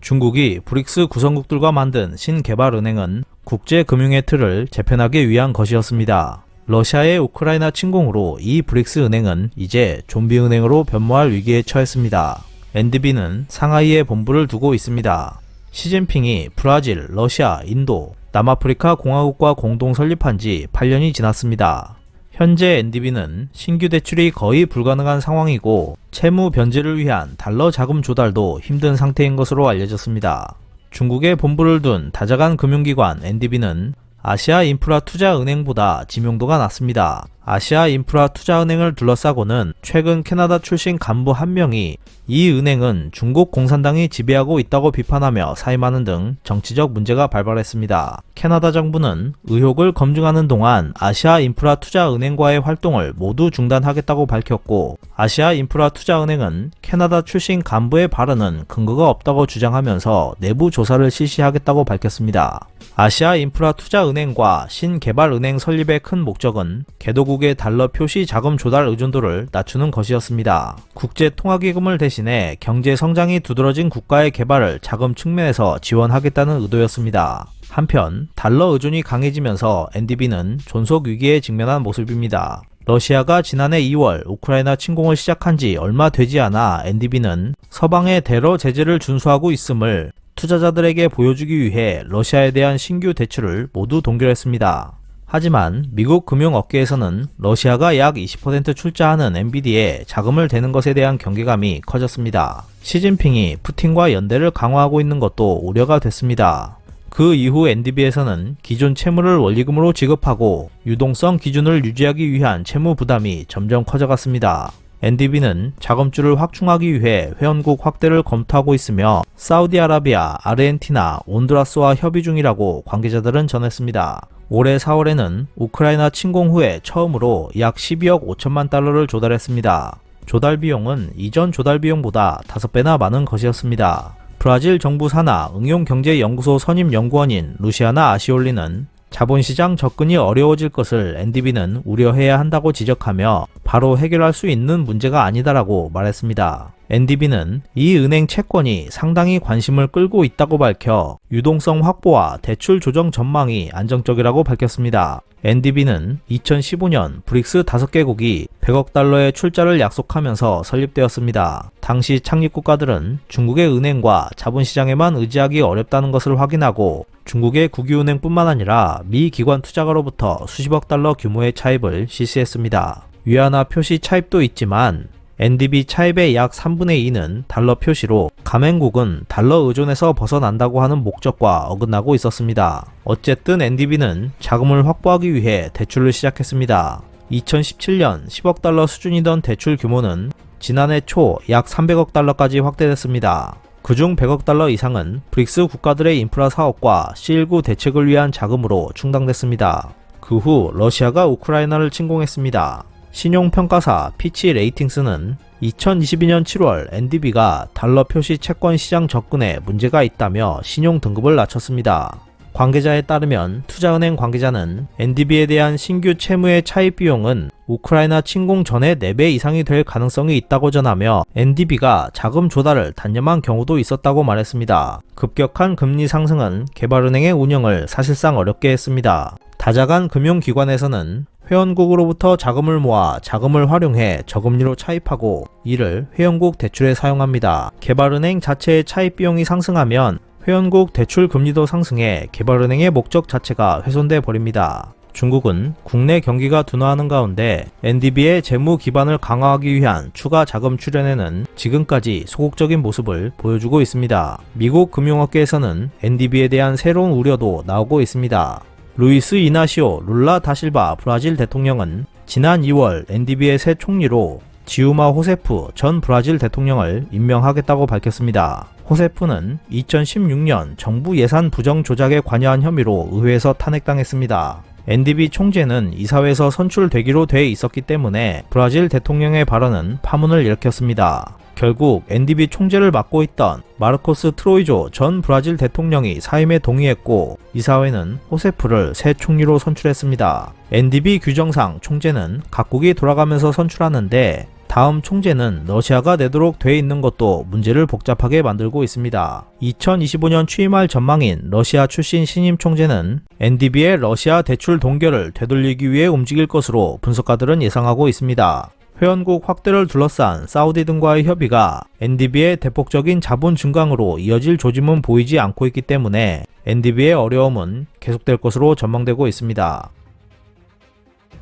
중국이 브릭스 구성국들과 만든 신개발은행은 국제금융의 틀을 재편하기 위한 것이었습니다. 러시아의 우크라이나 침공으로 이 브릭스 은행은 이제 좀비은행으로 변모할 위기에 처했습니다. NDB는 상하이에 본부를 두고 있습니다. 시진핑이 브라질, 러시아, 인도, 남아프리카 공화국과 공동 설립한 지 8년이 지났습니다. 현재 NDB는 신규 대출이 거의 불가능한 상황이고 채무 변제를 위한 달러 자금 조달도 힘든 상태인 것으로 알려졌습니다. 중국에 본부를 둔 다자간 금융기관 NDB는 아시아 인프라 투자은행보다 지명도가 낮습니다. 아시아 인프라 투자은행을 둘러싸고는 최근 캐나다 출신 간부 한 명이 이 은행은 중국 공산당이 지배하고 있다고 비판하며 사임하는 등 정치적 문제가 발발했습니다. 캐나다 정부는 의혹을 검증하는 동안 아시아 인프라 투자은행과의 활동을 모두 중단하겠다고 밝혔고, 아시아 인프라 투자은행은 캐나다 출신 간부의 발언은 근거가 없다고 주장하면서 내부 조사를 실시하겠다고 밝혔습니다. 아시아 인프라 투자은행과 신개발은행 설립의 큰 목적은 개도국의 달러 표시 자금 조달 의존도를 낮추는 것이었습니다. 국제통화기금을 대신해 경제 성장이 두드러진 국가의 개발을 자금 측면에서 지원하겠다는 의도였습니다. 한편 달러 의존이 강해지면서 NDB는 존속 위기에 직면한 모습입니다. 러시아가 지난해 2월 우크라이나 침공을 시작한 지 얼마 되지 않아 NDB는 서방의 대러 제재를 준수하고 있음을 투자자들에게 보여주기 위해 러시아에 대한 신규 대출을 모두 동결했습니다. 하지만 미국 금융업계에서는 러시아가 약 20% 출자하는 엔비디에 자금을 대는 것에 대한 경계감이 커졌습니다. 시진핑이 푸틴과 연대를 강화하고 있는 것도 우려가 됐습니다. 그 이후 NDB에서는 기존 채무를 원리금으로 지급하고 유동성 기준을 유지하기 위한 채무 부담이 점점 커져갔습니다. NDB는 자금줄을 확충하기 위해 회원국 확대를 검토하고 있으며 사우디아라비아, 아르헨티나, 온두라스와 협의 중이라고 관계자들은 전했습니다. 올해 4월에는 우크라이나 침공 후에 처음으로 약 12억 5천만 달러를 조달했습니다. 조달 비용은 이전 조달 비용보다 5배나 많은 것이었습니다. 브라질 정부 산하 응용경제연구소 선임 연구원인 루시아나 아시올리는 자본시장 접근이 어려워질 것을 NDB는 우려해야 한다고 지적하며 바로 해결할 수 있는 문제가 아니다라고 말했습니다. NDB는 이 은행 채권이 상당히 관심을 끌고 있다고 밝혀 유동성 확보와 대출 조정 전망이 안정적이라고 밝혔습니다. NDB는 2015년 브릭스 5개국이 100억 달러의 출자를 약속하면서 설립되었습니다. 당시 창립 국가들은 중국의 은행과 자본시장에만 의지하기 어렵다는 것을 확인하고 중국의 국유은행뿐만 아니라 미 기관 투자가로부터 수십억 달러 규모의 차입을 실시했습니다. 위안화 표시 차입도 있지만 NDB 차입의 약 3분의 2는 달러 표시로 가맹국은 달러 의존에서 벗어난다고 하는 목적과 어긋나고 있었습니다. 어쨌든 NDB는 자금을 확보하기 위해 대출을 시작했습니다. 2017년 10억 달러 수준이던 대출 규모는 지난해 초 약 300억 달러까지 확대됐습니다. 그중 100억 달러 이상은 브릭스 국가들의 인프라 사업과 C19 대책을 위한 자금으로 충당됐습니다. 그 후 러시아가 우크라이나를 침공했습니다. 신용평가사 피치 레이팅스는 2022년 7월 NDB가 달러 표시 채권 시장 접근에 문제가 있다며 신용 등급을 낮췄습니다. 관계자에 따르면 투자은행 관계자는 NDB에 대한 신규 채무의 차입 비용은 우크라이나 침공 전의 4배 이상이 될 가능성이 있다고 전하며 NDB가 자금 조달을 단념한 경우도 있었다고 말했습니다. 급격한 금리 상승은 개발은행의 운영을 사실상 어렵게 했습니다. 다자간 금융기관에서는 회원국으로부터 자금을 모아 자금을 활용해 저금리로 차입하고 이를 회원국 대출에 사용합니다. 개발은행 자체의 차입 비용이 상승하면 회원국 대출 금리도 상승해 개발은행의 목적 자체가 훼손돼 버립니다. 중국은 국내 경기가 둔화하는 가운데 NDB의 재무 기반을 강화하기 위한 추가 자금 출연에는 지금까지 소극적인 모습을 보여주고 있습니다. 미국 금융업계에서는 NDB에 대한 새로운 우려도 나오고 있습니다. 루이스 이나시오 룰라 다실바 브라질 대통령은 지난 2월 NDB의 새 총리로 지우마 호세프 전 브라질 대통령을 임명하겠다고 밝혔습니다. 호세프는 2016년 정부 예산 부정 조작에 관여한 혐의로 의회에서 탄핵당했습니다. NDB 총재는 이사회에서 선출되기로 돼 있었기 때문에 브라질 대통령의 발언은 파문을 일으켰습니다. 결국 NDB 총재를 맡고 있던 마르코스 트로이조 전 브라질 대통령이 사임에 동의했고 이사회는 호세프를 새 총리로 선출했습니다. NDB 규정상 총재는 각국이 돌아가면서 선출하는데 다음 총재는 러시아가 내도록 돼 있는 것도 문제를 복잡하게 만들고 있습니다. 2025년 취임할 전망인 러시아 출신 신임 총재는 NDB의 러시아 대출 동결을 되돌리기 위해 움직일 것으로 분석가들은 예상하고 있습니다. 회원국 확대를 둘러싼 사우디 등과의 협의가 NDB의 대폭적인 자본 증강으로 이어질 조짐은 보이지 않고 있기 때문에 NDB의 어려움은 계속될 것으로 전망되고 있습니다.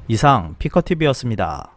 이상 피커TV였습니다.